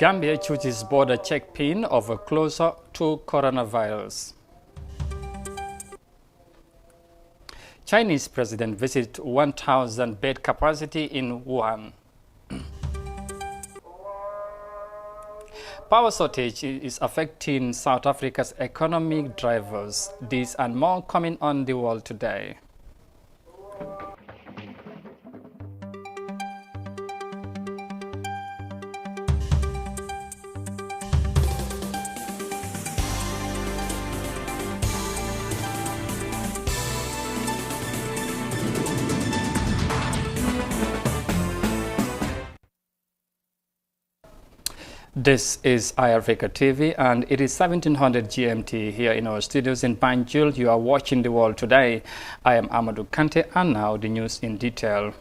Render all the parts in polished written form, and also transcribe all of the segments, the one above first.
Gambia chooses border checkpoint over closer to coronavirus. Chinese president visits 1,000 bed capacity in Wuhan. Power shortage is affecting South Africa's economic drivers. This and more coming on The World Today. This is iAfrica TV and it is 1700 GMT here in our studios in Banjul. You are watching The World Today. I am Amadou Kante and now the news in detail.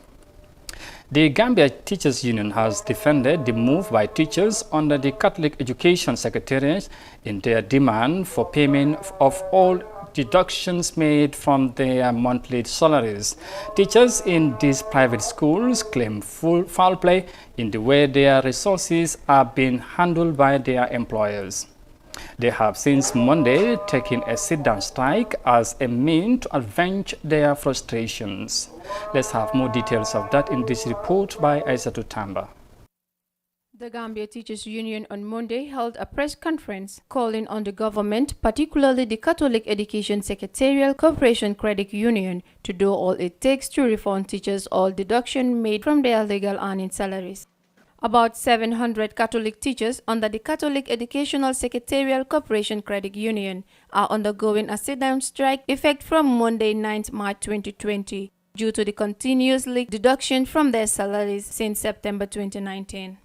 The Gambia Teachers Union has defended the move by teachers under the Catholic Education Secretariat in their demand for payment of all deductions made from their monthly salaries. Teachers in these private schools claim foul play in the way their resources are being handled by their employers. They have since Monday taken a sit-down strike as a means to avenge their frustrations. Let's have more details of that in this report by Aissatou Tamba. The Gambia Teachers Union on Monday held a press conference calling on the government, particularly the Catholic Education Secretarial Corporation Credit Union, to do all it takes to refund teachers all deduction made from their legal earning salaries. About 700 Catholic teachers under the Catholic Educational Secretarial Corporation Credit Union are undergoing a sit-down strike effect from Monday 9th March 2020 due to the continuous deduction from their salaries since September 2019.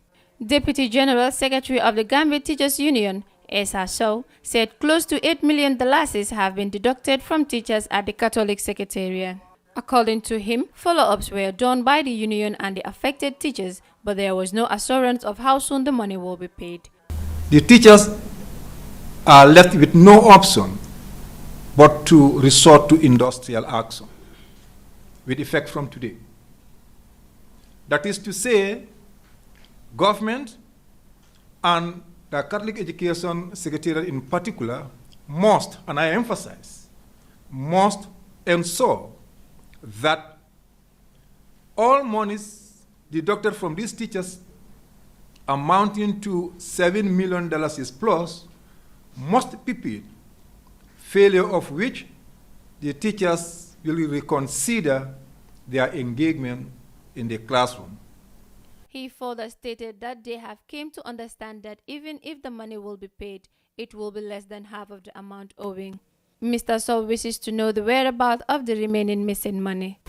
Deputy General Secretary of the Gambia Teachers Union, Esa Sow, said close to $8 million have been deducted from teachers at the Catholic Secretariat. According to him, follow-ups were done by the union and the affected teachers, but there was no assurance of how soon the money will be paid. The teachers are left with no option but to resort to industrial action with effect from today. That is to say, government and the Catholic Education Secretariat in particular must, and I emphasize, must ensure that all monies deducted from these teachers amounting to $7 million plus must be paid, failure of which the teachers will reconsider their engagement in the classroom. He further stated that they have come to understand that even if the money will be paid, it will be less than half of the amount owing. Mr. Sow wishes to know the whereabouts of the remaining missing money.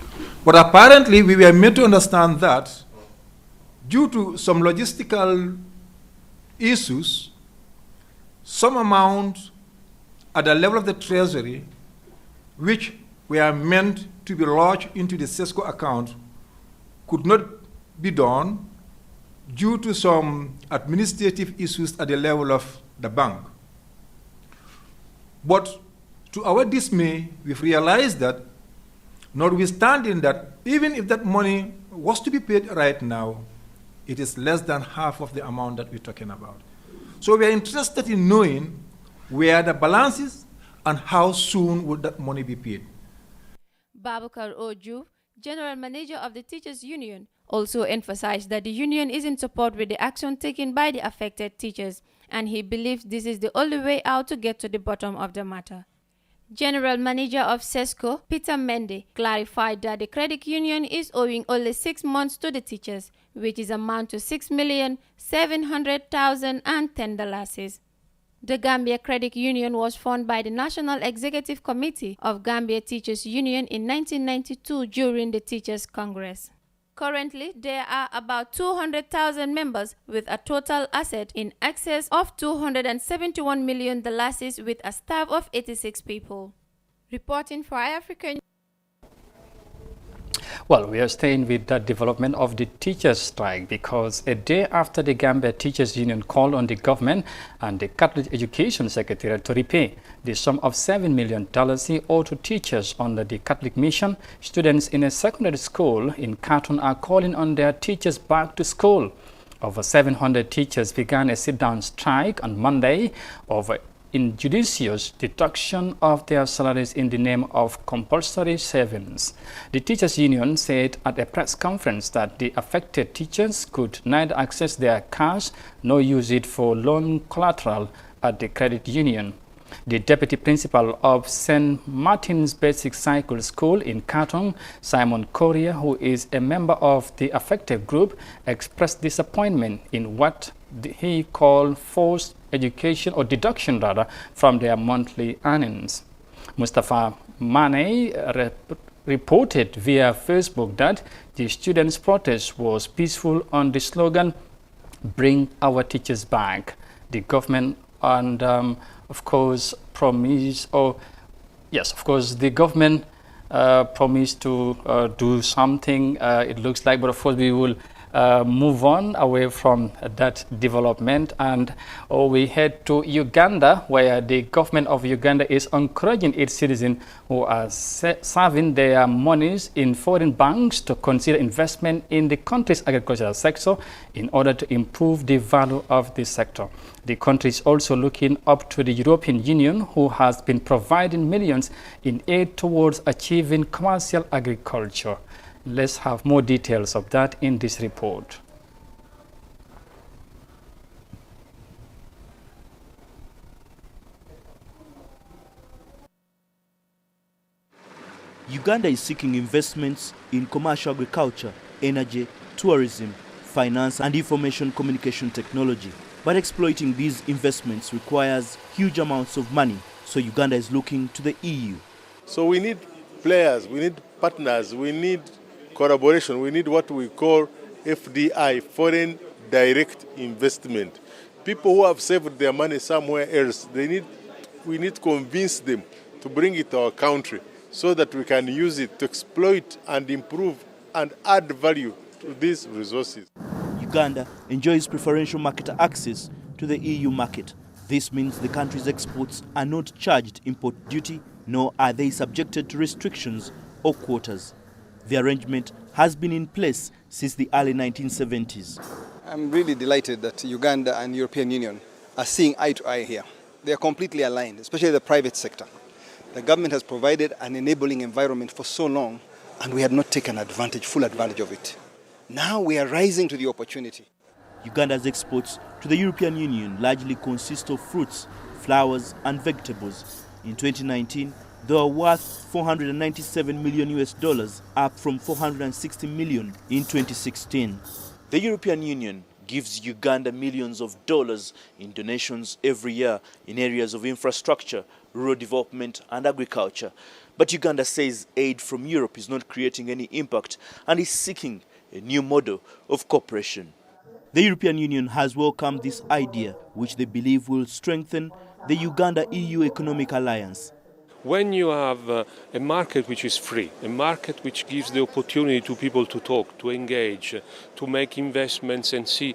But apparently we were made to understand that due to some logistical issues, some amount at the level of the Treasury, which were meant to be lodged into the SESCO account, could not be done due to some administrative issues at the level of the bank. But to our dismay, we've realized that, notwithstanding that, even if that money was to be paid right now, it is less than half of the amount that we're talking about. So we are interested in knowing where the balance is and how soon would that money be paid. Babakar Oju, General Manager of the Teachers Union, also emphasized that the union is in support with the action taken by the affected teachers, and he believes this is the only way out to get to the bottom of the matter. General Manager of SESCO, Peter Mende, clarified that the credit union is owing only 6 months to the teachers, which is amount to $6,700,010. The Gambia Credit Union was formed by the National Executive Committee of Gambia Teachers Union in 1992 during the Teachers Congress. Currently, there are about 200,000 members with a total asset in excess of $271 million with a staff of 86 people. Reporting for iAfrica. Well, we are staying with the development of the teachers' strike because a day after the Gambia Teachers Union called on the government and the Catholic Education Secretariat to repay the sum of $7 million owed to teachers under the Catholic mission, students in a secondary school in Canton are calling on their teachers back to school. Over 700 teachers began a sit-down strike on Monday over injudicious deduction of their salaries in the name of compulsory savings. The teachers' union said at a press conference that the affected teachers could neither access their cash nor use it for loan collateral at the credit union. The deputy principal of St. Martin's Basic Cycle School in Katong, Simon Correa, who is a member of the affected group, expressed disappointment in what he called forced education or deduction rather from their monthly earnings. Mustafa Mane reported via Facebook that the students' protest was peaceful on the slogan, "Bring our teachers back." The government and of course promised, the government promised to do something, it looks like, but of course we will move on away from that development, and we head to Uganda, where the government of Uganda is encouraging its citizens who are saving their monies in foreign banks to consider investment in the country's agricultural sector in order to improve the value of this sector. The country is also looking up to the European Union, who has been providing millions in aid towards achieving commercial agriculture. Let's have more details of that in this report. Uganda is seeking investments in commercial agriculture, energy, tourism, finance and information communication technology. But exploiting these investments requires huge amounts of money, so Uganda is looking to the EU. So we need players, we need partners, we need collaboration, we need what we call FDI, foreign direct investment. People who have saved their money somewhere else, we need to convince them to bring it to our country so that we can use it to exploit and improve and add value to these resources. Uganda enjoys preferential market access to the EU market. This means the country's exports are not charged import duty, nor are they subjected to restrictions or quotas. The arrangement has been in place since the early 1970s. I'm really delighted that Uganda and European Union are seeing eye to eye here. They are completely aligned, especially the private sector. The government has provided an enabling environment for so long, and we had not taken full advantage of it. Now we are rising to the opportunity. Uganda's exports to the European Union largely consist of fruits, flowers and vegetables. In 2019, they were worth $497 million, up from $460 million in 2016. The European Union gives Uganda millions of dollars in donations every year in areas of infrastructure, rural development and agriculture. But Uganda says aid from Europe is not creating any impact and is seeking a new model of cooperation. The European Union has welcomed this idea, which they believe will strengthen the Uganda-EU economic alliance. When you have a market which is free, a market which gives the opportunity to people to talk, to engage, to make investments and see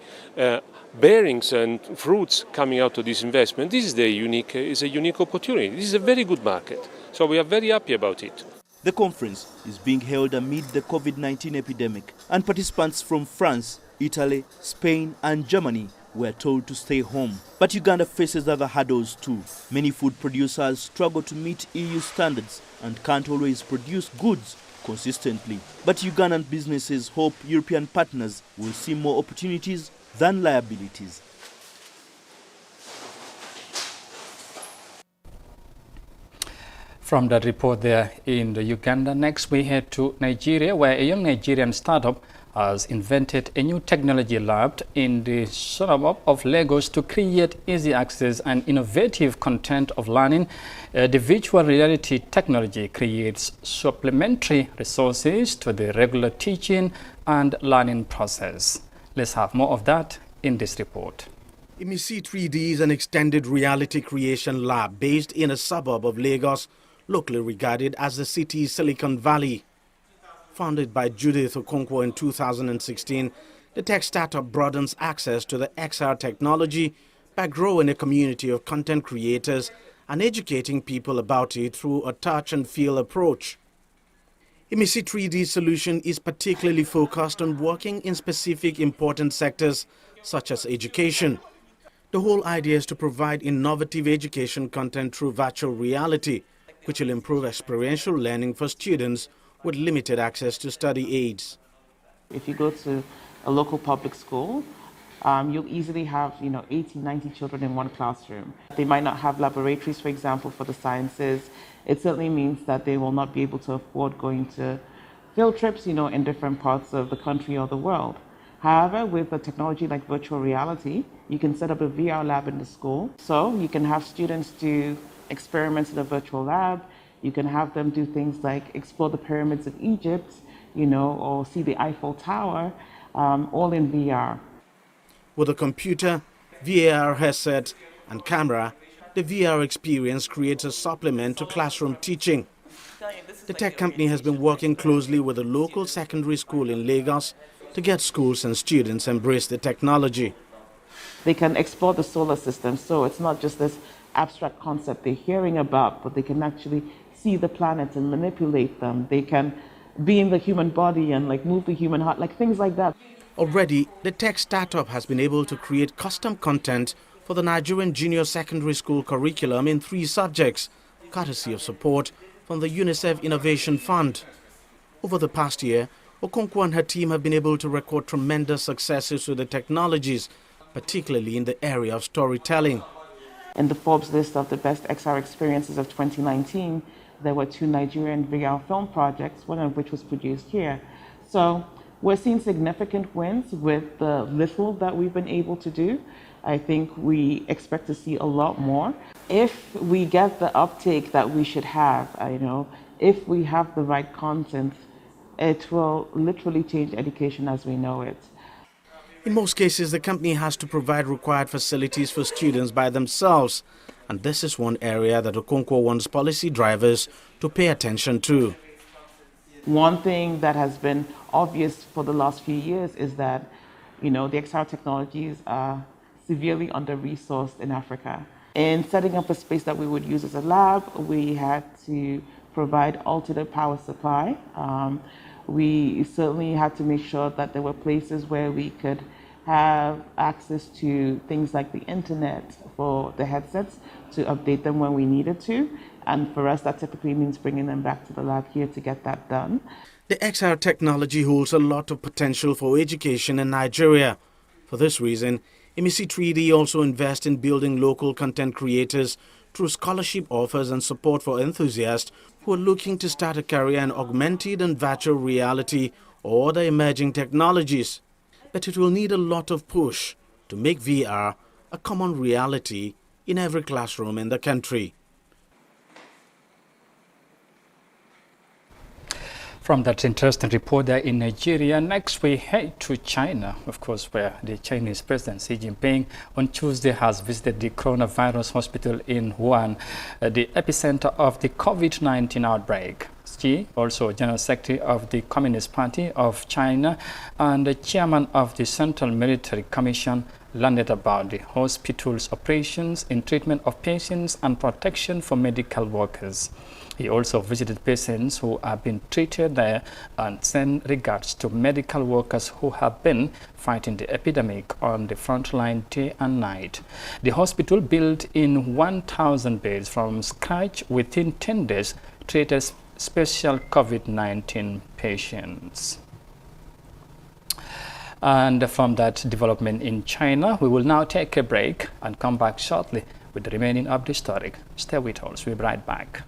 bearings and fruits coming out of this investment, this is a unique opportunity. This is a very good market. So we are very happy about it. The conference is being held amid the COVID-19 epidemic, and participants from France, Italy, Spain and Germany were told to stay home. But Uganda faces other hurdles too. Many food producers struggle to meet EU standards and can't always produce goods consistently. But Ugandan businesses hope European partners will see more opportunities than liabilities. From that report there in the Uganda, next we head to Nigeria, where a young Nigerian startup has invented a new technology lab in the suburb of Lagos to create easy access and innovative content of learning. The virtual reality technology creates supplementary resources to the regular teaching and learning process. Let's have more of that in this report. IMISI 3D is an extended reality creation lab based in a suburb of Lagos, locally regarded as the city's Silicon Valley. Founded by Judith Okonkwo in 2016, the tech startup broadens access to the XR technology by growing a community of content creators and educating people about it through a touch and feel approach. IMISI 3D solution is particularly focused on working in specific important sectors such as education. The whole idea is to provide innovative education content through virtual reality, which will improve experiential learning for students with limited access to study aids. If you go to a local public school, you'll easily have 80, 90 children in one classroom. They might not have laboratories, for example, for the sciences. It certainly means that they will not be able to afford going to field trips, in different parts of the country or the world. However, with a technology like virtual reality, you can set up a VR lab in the school. So you can have students do experiments in a virtual lab. You can have them do things like explore the pyramids of Egypt, or see the Eiffel Tower, all in VR. With a computer, VAR headset, and camera, the VR experience creates a supplement to classroom teaching. The tech company has been working closely with a local secondary school in Lagos to get schools and students embrace the technology. They can explore the solar system, so it's not just this abstract concept they're hearing about, but they can actually see the planets and manipulate them. They can be in the human body and move the human heart, things like that. Already, the tech startup has been able to create custom content for the Nigerian junior secondary school curriculum in 3 subjects, courtesy of support from the UNICEF Innovation Fund. Over the past year, Okonkwo and her team have been able to record tremendous successes with the technologies, particularly in the area of storytelling. In the Forbes list of the best XR experiences of 2019, there were 2 Nigerian VR film projects, one of which was produced here. So we're seeing significant wins with the little that we've been able to do. I think we expect to see a lot more. If we get the uptake that we should have, if we have the right content, it will literally change education as we know it. In most cases, the company has to provide required facilities for students by themselves, and this is one area that Okonkwo wants policy drivers to pay attention to. One thing that has been obvious for the last few years is that, the XR technologies are severely under-resourced in Africa. In setting up a space that we would use as a lab, we had to provide alternate power supply. We certainly had to make sure that there were places where we could have access to things like the internet for the headsets to update them when we needed to. And for us, that typically means bringing them back to the lab here to get that done. The XR technology holds a lot of potential for education in Nigeria. For this reason, MEC 3D also invests in building local content creators through scholarship offers and support for enthusiasts who are looking to start a career in augmented and virtual reality or other emerging technologies. But it will need a lot of push to make VR a common reality in every classroom in the country. From that interesting report there in Nigeria, next we head to China, of course, where the Chinese President Xi Jinping on Tuesday has visited the coronavirus hospital in Wuhan, the epicenter of the COVID-19 outbreak. Xi, also General Secretary of the Communist Party of China and the Chairman of the Central Military Commission, learned about the hospital's operations in treatment of patients and protection for medical workers. He also visited patients who have been treated there and sent regards to medical workers who have been fighting the epidemic on the front line day and night. The hospital, built in 1,000 beds from scratch within 10 days, treated special COVID-19 patients. And from that development in China, we will now take a break and come back shortly with the remaining of the story. Stay with us. We'll be right back.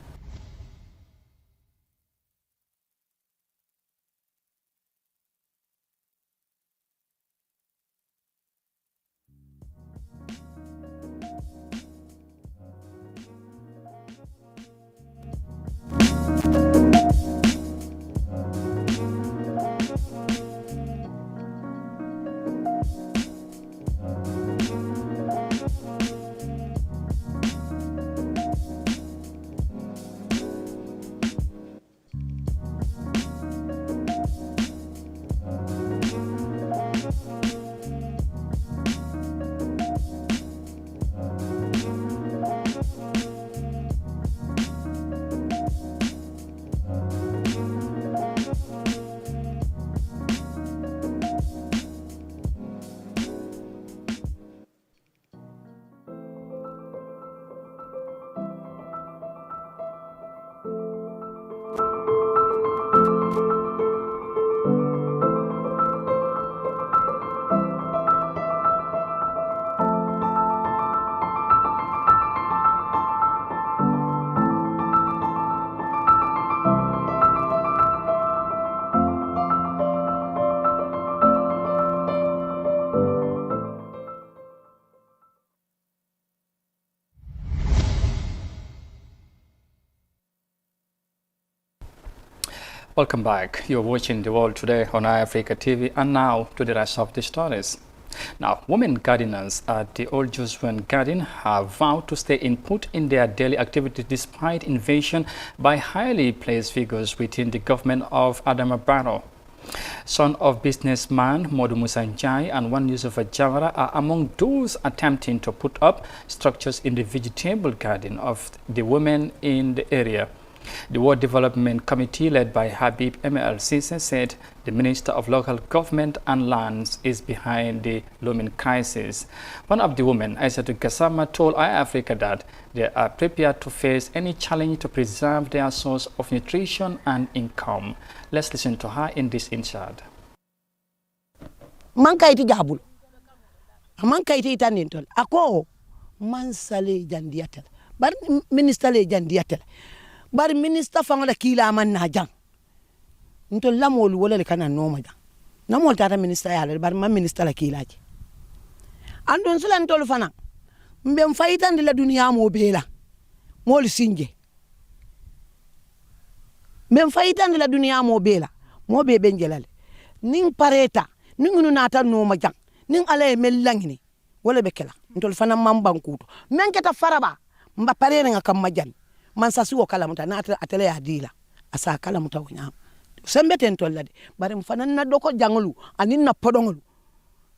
Welcome back. You're watching The World Today on iAfrica TV, and now to the rest of the stories. Now, women gardeners at the Old Josephine Garden have vowed to stay put in their daily activities despite invasion by highly placed figures within the government of Adama Barrow. Son of businessman Modu Musanjai and one Yusufa Jawara are among those attempting to put up structures in the vegetable garden of the women in the area. The World Development Committee, led by Habib Emel Sise, said the Minister of Local Government and Lands is behind the looming crisis. One of the women, Aissatou Gassama, told iAfrica that they are prepared to face any challenge to preserve their source of nutrition and income. Let's listen to her in this insight. Man kayti jabul man kayti tanintol ako man sale jandiatel bar minister le jandiatel bar minister fangala kila man na jang ntol lamol wala le kana no ma jang namol tata minister yalla bar man minister la kila ji andon sulan tol fana mbem fayitande la duniya mo bela mol sinje mbem fayitande la duniya mo bela mo be benjelale ning pareta ningunu nata no ma jang ning ale mellangini wala be kala ntol fana mambankuto menketa faraba mba parere nga kam majan man sasi wo kala muta nata atele ya dila asa kala muta wonya sembete ntol lade bare mfana na doko jangolu anin na podongolu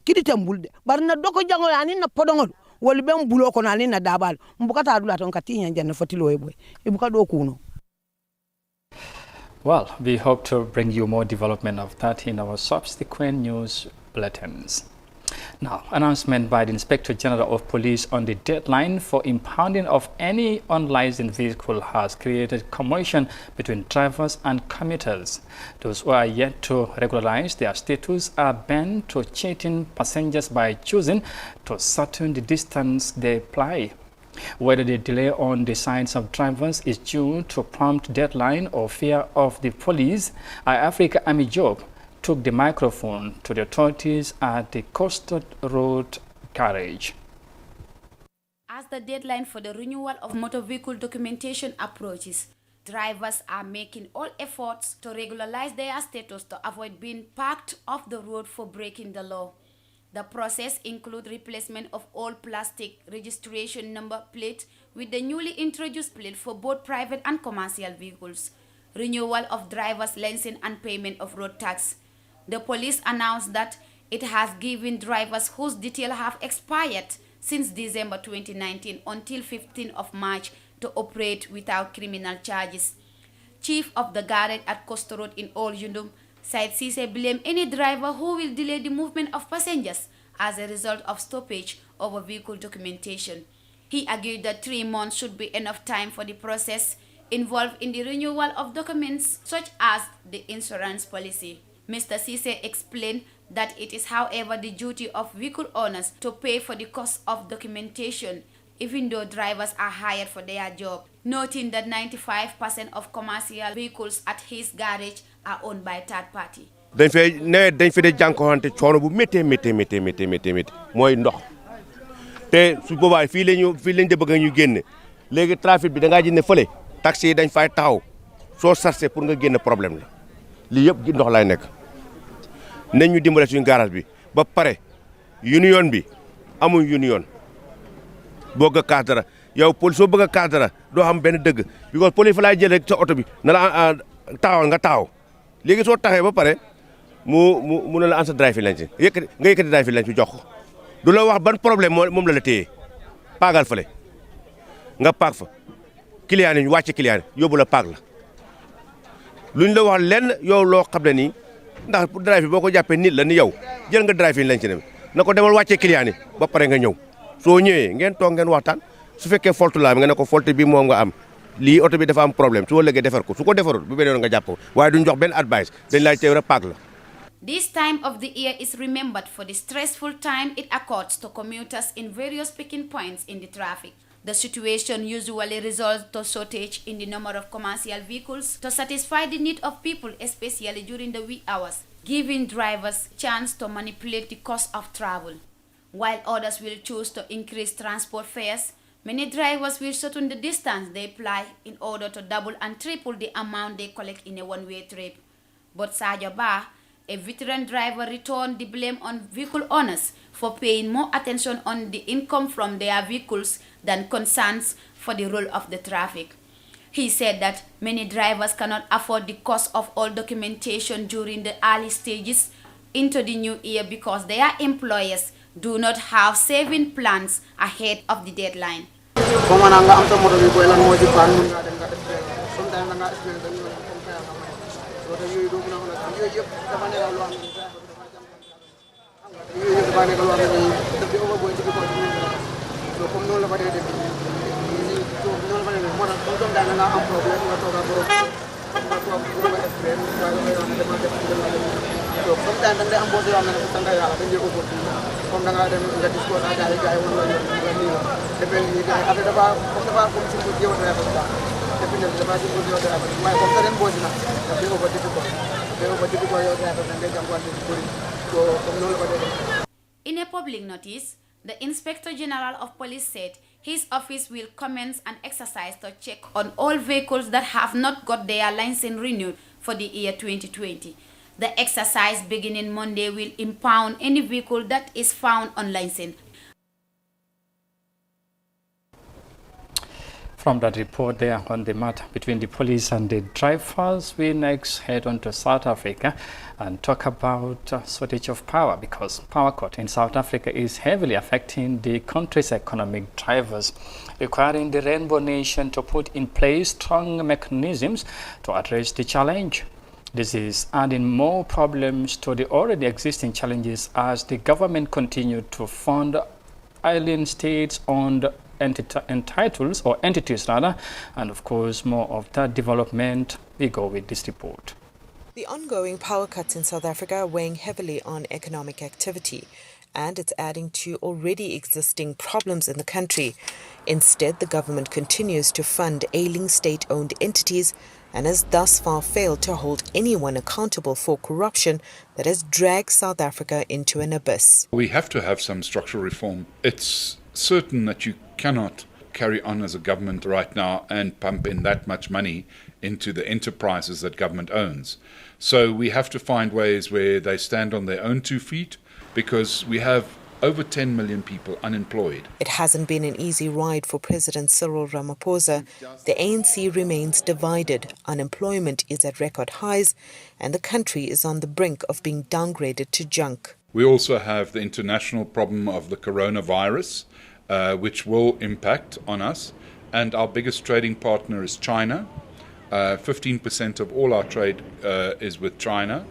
kidi tambulde bare na doko jangolu anin na podongolu wol ben bulo ko anin na dabal mbukata adula ton katinya janna fotilo e boy ibuka do kuno. Well, we hope to bring you more development of that in our subsequent news bulletins. Now, announcement by the Inspector General of Police on the deadline for impounding of any unlicensed vehicle has created commotion between drivers and commuters. Those who are yet to regularize their status are bent to cheating passengers by choosing to shorten the distance they ply. Whether the delay on the sides of drivers is due to prompt deadline or fear of the police, iAfrica Army Job took the microphone to the authorities at the Coastal Road Garage. As the deadline for the renewal of motor vehicle documentation approaches, drivers are making all efforts to regularize their status to avoid being parked off the road for breaking the law. The process includes replacement of all plastic registration number plate with the newly introduced plate for both private and commercial vehicles, renewal of driver's license and payment of road tax. The police announced that it has given drivers whose details have expired since December 2019 until 15th of March to operate without criminal charges. Chief of the garage at Coastal Road in Old Yundum, Said Sise blamed any driver who will delay the movement of passengers as a result of stoppage over vehicle documentation. He argued that 3 months should be enough time for the process involved in the renewal of documents such as the insurance policy. Mr. Sise explained that it is, however, the duty of vehicle owners to pay for the cost of documentation, even though drivers are hired for their job, noting that 95% of commercial vehicles at his garage are owned by third party. dañ fi de jànkuwante coono bu méttee mooy ndox te su boobaa fii lañ de bëgg ñu génne léegi trafic bi da ngaa jënd fële taxi yi dañ fay taxaw soo sarse pour nga génn problème la lii yëpp ndox lay nekk nañ ñu dimbale suñu garage bi ba pare union bi amuñ union bëgg a kaas dara yow police soo bëgg a kaas dara doo xam benn dëgg because police fa laay jël rek sa oto bi na la taxawal nga taxaw léegi soo taxee ba pare mu ne la an sa drive lañ si nga yëkkati drive lañ si jox ko du la wax ban problème moom la téye paagal fële nga paag fa client yi ñu wàcce client yóbbu la paag la luñ la wax lenn yow loo xam ne nii ndax drive boo ko jàppee nit la ni yow jël nga drive lañ si dem na ko demal wàcce client yi ba pare nga ñëw soo ñëwee ngeen toog ngeen waxtaan su fekkee faute la nga ne ko faute bi moom nga am lii oto bi dafa am problème su ëllëgee defar ko su ko defarul bu beneen nga jàpp ko waaye duñ jox benn advice dañ lay teew rek paak la. This time of the year is remembered for the stressful time it accords to commuters in various picking points in the traffic. The situation usually results to shortage in the number of commercial vehicles to satisfy the need of people, especially during the wee hours, giving drivers chance to manipulate the cost of travel. While others will choose to increase transport fares, Many drivers will shorten the distance they fly in order to double and triple the amount they collect in a one-way trip. But Sajo Ba, a veteran driver, returned the blame on vehicle owners for paying more attention on the income from their vehicles than concerns for the role of the traffic. He said that many drivers cannot afford the cost of all documentation during the early stages into the new year because their employers do not have saving plans ahead of the deadline. In a public notice, the Inspector General of Police said his office will commence an exercise to check on all vehicles that have not got their license renewed for the year 2020. The exercise beginning Monday will impound any vehicle that is found unlicensed. From that report there on the matter between the police and the drivers, we next head on to South Africa and talk about shortage of power, because power cut in South Africa is heavily affecting the country's economic drivers, requiring the Rainbow Nation to put in place strong mechanisms to address the challenge. This is adding more problems to the already existing challenges as the government continued to fund island states-owned entities, and of course more of that development. We go with this report. The ongoing power cuts in South Africa are weighing heavily on economic activity, and it's adding to already existing problems in the country. Instead, the government continues to fund ailing state-owned entities and has thus far failed to hold anyone accountable for corruption that has dragged South Africa into an abyss. We have to have some structural reform. It's certain that you cannot carry on as a government right now and pump in that much money into the enterprises that government owns. So we have to find ways where they stand on their own 2 feet, because we have over 10 million people unemployed. It hasn't been an easy ride for President Cyril Ramaphosa. The ANC remains divided, unemployment is at record highs, and the country is on the brink of being downgraded to junk. We also have the international problem of the coronavirus, which will impact on us. And our biggest trading partner is China. 15% of all our trade is with China,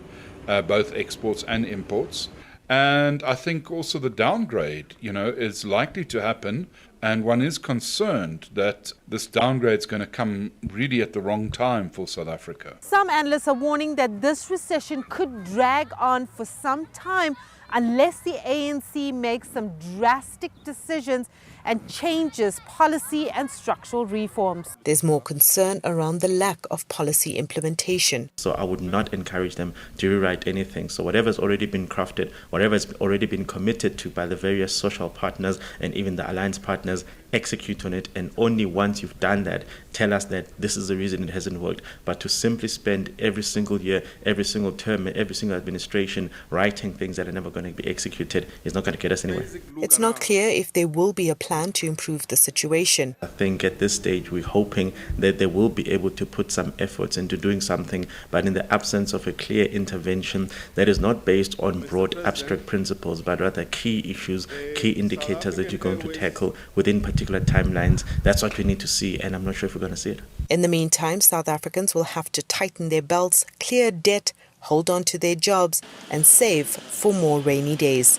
both exports and imports. And I think also the downgrade, is likely to happen. And one is concerned that this downgrade is going to come really at the wrong time for South Africa. Some analysts are warning that this recession could drag on for some time unless the ANC makes some drastic decisions and changes policy and structural reforms. There's more concern around the lack of policy implementation. So I would not encourage them to rewrite anything. So whatever's already been crafted, whatever's already been committed to by the various social partners and even the alliance partners, execute on it, and only once you've done that, tell us that this is the reason it hasn't worked. But to simply spend every single year, every single term, every single administration writing things that are never going to be executed is not going to get us anywhere. It's not clear if there will be a plan to improve the situation. I think at this stage we're hoping that they will be able to put some efforts into doing something, but in the absence of a clear intervention that is not based on broad abstract principles, but rather key issues, key indicators that you're going to tackle within particular timelines, that's what we need to see, and I'm not sure if we're going to see it. In the meantime, South Africans will have to tighten their belts, clear debt, hold on to their jobs, and save for more rainy days.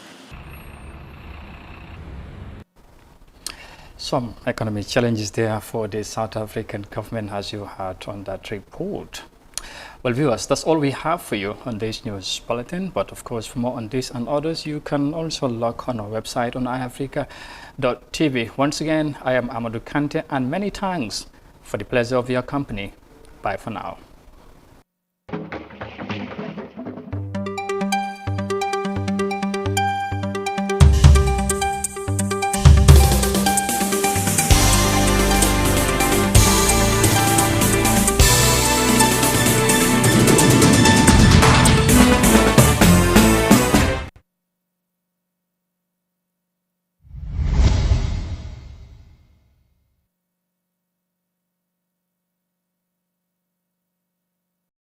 Some economic challenges there for the South African government, as you heard on that report. Well, viewers, that's all we have for you on this news bulletin. But of course, for more on this and others, you can also log on our website on iafrica.tv. Once again, I am Amadou Kante, and many thanks for the pleasure of your company. Bye for now.